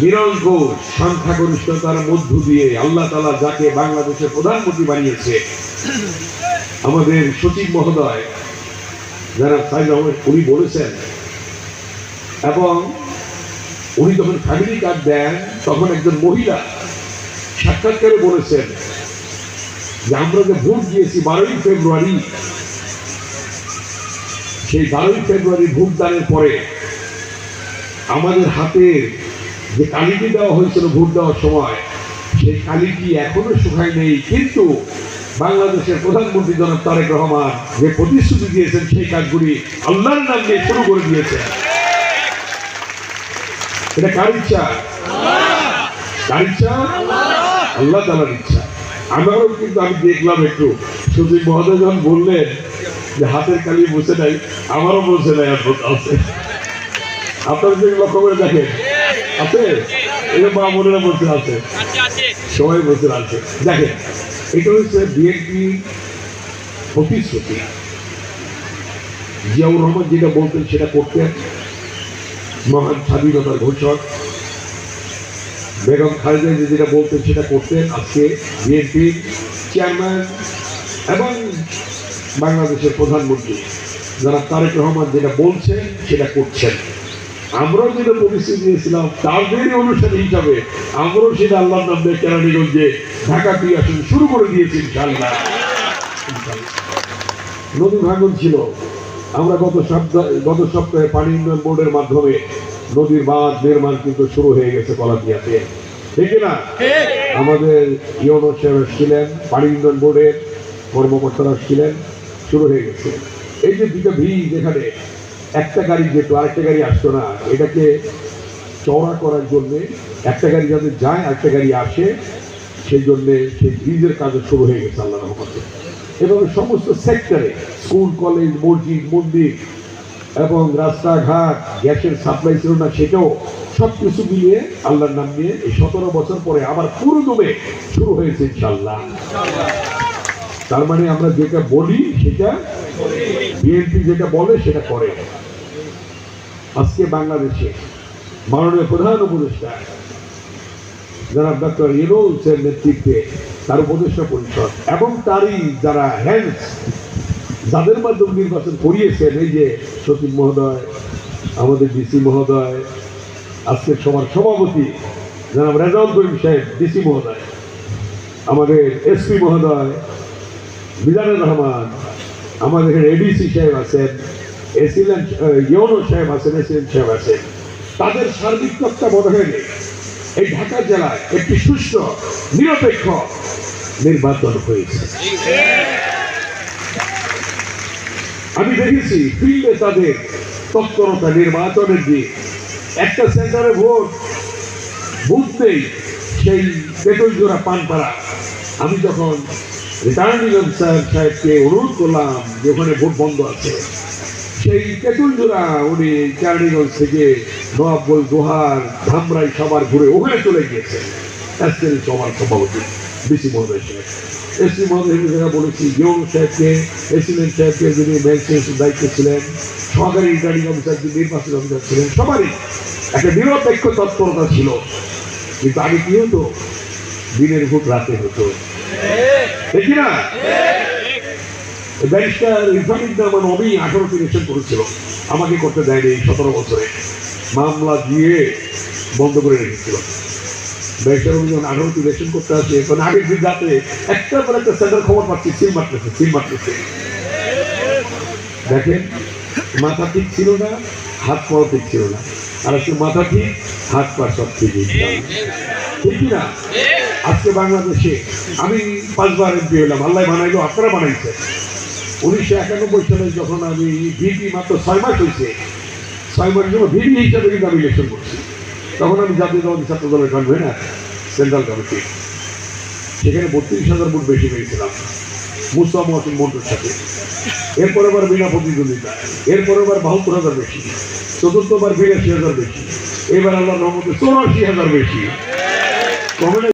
নিরঙ্কুশ সংখ্যাগরিষ্ঠতার মধ্য দিয়ে আল্লাহ তাআলা যাকে বাংলাদেশের প্রধানমন্ত্রী বানিয়েছে, আমাদের সচিব মহোদয় যারা উনি বলেছেন, এবং উনি যখন ফ্যামিলি কার্ড দেন তখন একজন মহিলা সাক্ষাৎকারে বলেছেন যে আমরা যে ভোট দিয়েছি 12ই ফেব্রুয়ারি, সেই 12ই ফেব্রুয়ারি ভোট দানের পরে আমাদের হাতে যে কালিটি দেওয়া হয়েছিল ভোট দেওয়ার সময়, সেই কালিটি এখনো শুকায় নেই, কিন্তু বাংলাদেশের প্রধানমন্ত্রী জনাব তারেক রহমান যে প্রতিশ্রুতি দিয়েছেন সেই কাজগুলি আল্লাহর নাম নিয়ে শুরু করে দিয়েছেন। এটা কার ইচ্ছা? কার ইচ্ছা? আল্লাহ তাআলার ইচ্ছা। আমারও কিন্তু আমি দেখলাম একটু সচিব মহোদয় যখন বললেন যে হাতের কালি বসে নাই, আমারও বসে নাই, আছে। আপনারা যে লক্ষ্য করে দেখেন আছে, এই মা বোনেরা বসে আছে, সবাই বসে আছে। দেখেন, এটা হচ্ছে বিএনপি প্রতিশ্রুতি। জিয়াউর রহমান যেটা বলতেন সেটা করতেন, মহান স্বাধীনতার ঘোষক। বেগম খালেদা জিয়া যেটা বলতেন সেটা করতেন। আজকে বিএনপি চেয়ারম্যান এবং বাংলাদেশের প্রধানমন্ত্রী জনাব তারেক রহমান যেটা বলছেন সেটা করছেন। আমরাও যেটা প্রতিশ্রুতি দিয়েছিলাম তাদেরই অনুসারী হিসাবে আমরাও সেটা আল্লাহর নাম দিয়ে কেরানীগঞ্জে ঢাকা দিয়ে আসুন শুরু করে দিয়েছি ইনশাআল্লাহ। নদী ভাঙন ছিল, আমরা গত সপ্তাহে পানি উন্নয়ন বোর্ডের মাধ্যমে নদীর বাঁধ নির্মাণ কিন্তু শুরু হয়ে গেছে কলাপিয়াতে, ঠিক না? আমাদের ইউনো সাহেব ছিলেন, পানি উন্নয়ন বোর্ডের কর্মকর্তারা ছিলেন, শুরু হয়ে গেছে। এই যে দুটো ব্রিজ, এখানে একটা গাড়ি যেত আরেকটা গাড়ি আসতো না, এটাকে চওড়া করার জন্যে একটা গাড়ি যাতে যায় আরেকটা গাড়ি আসে, সেই জন্যে সেই ব্রিজের কাজও শুরু হয়ে গেছে আল্লাহর রহমতে। এবং সমস্ত সেক্টরে স্কুল, কলেজ, মসজিদ, মন্দির এবং রাস্তাঘাট, গ্যাসের সাপ্লাই ছিল না, সেটাও সব কিছু মিলিয়ে আল্লাহর নাম নিয়ে এই 17 বছর পরে আবার পুরো দমে শুরু হয়েছে ইনশাআল্লাহ। তার মানে আমরা যেটা বলি সেটা, বিএনপি যেটা বলে সেটা করে। আজকে বাংলাদেশে মাননীয় প্রধান উপদেষ্টা জনাব ডক্টর ইউনূসের নেতৃত্বে তার উপদেষ্টা পরিষদ এবং তারই যারা হ্যান্ডস, যাদের মাধ্যমে নির্বাচন করিয়েছেন, এই যে সচিব মহোদয়, আমাদের ডিসি মহোদয়, আজকের সবার সভাপতি জনাব রেজাউল করিম সাহেব ডিসি মহোদয়, আমাদের এসপি মহোদয় মিজানুর রহমান, আমাদের এডিসি সাহেব আছেন, এসিলেন্ট ইউনো সাহেব আছেন, এসিলেন্ট সাহেব আছেন, তাদের সার্বিক তত্ত্বাবধানে এই ঢাকা জেলায় একটি সুষ্ঠু নিরপেক্ষ নির্বাচন হয়েছে। আমি দেখেছি ফিল্ডে তাদের তৎপরতা নির্বাচনের দিক। একটা সেন্টারে বুথ নেই, সেই পেটলজোড়া পানপাড়া। আমি যখন রিটার্নিং অফিসার সাহেবকে অনুরোধ করলাম যে ওখানে ভোট বন্ধ আছে, সেই পেটলজোড়া উনি কেরানীগঞ্জ থেকে নবাবগঞ্জ, দোহার, ধামরাই সবার ঘুরে ওখানে চলে গিয়েছেন। সবার সভাপতি ডিসি মহোদয় সাহেব, এসপি মহোদয় বলেছি, ইউনো সাহেবকে, এসিলেন্ট সাহেবকে যিনি ম্যাজিস্ট্রেটের দায়িত্ব ছিলেন, সহকারী রিটার্নিং অফিসার যিনি নির্বাচন অফিসার ছিলেন, সবারই একটা নিরপেক্ষ তৎপরতা ছিল। কিন্তু আগে কি হতো? দিনের ভোট রাতে হতো, দেখি না? ব্যারিস্টার ইরফানুল রহমান অবি 18টি ইলেকশন করেছিল, আমাকে করতে দেয়নি। 17 বছরে মামলা দিয়ে বন্ধ করে রেখেছিল। ব্যারিস্টার যখন 18টি ইলেকশন করতে আসে, এখন আগের দিন রাতে একটার পর একটা সেন্টার খবর পাচ্ছি সিল মারতেছে। দেখেন, মাথা ঠিক ছিল না, হাত পাও ঠিক ছিল না, আর আজকে মাথা ঠিক, হাত পা সব ঠিক, ঠিক না? আজকে বাংলাদেশে আমি 5 বার এমপি হলাম, আল্লাহ বানাইলো, আপনারা বানাইছে। 1991 সালে যখন আমি ভিপি, মাত্র 6 মাস হয়েছে, 6 মাসের জন্য ভিপি হিসাবে কিন্তু আমি ইলেকশন করছি। তখন আমি জাতীয়তাবাদী ছাত্র দলের কনভেনার, সেন্ট্রাল কমিটি, সেখানে 32,000 ভোট বেশি পেয়েছিলাম মুস্তফা মহসিন মন্টুর সাথে। এরপরে আবার বিনা প্রতিদ্বন্দ্বিতা, এরপরে আবার 72,000 বেশি, চতুর্থবার 82,000 বেশি, এবার আল্লাহর রহমতে 84,000 বেশি। কমে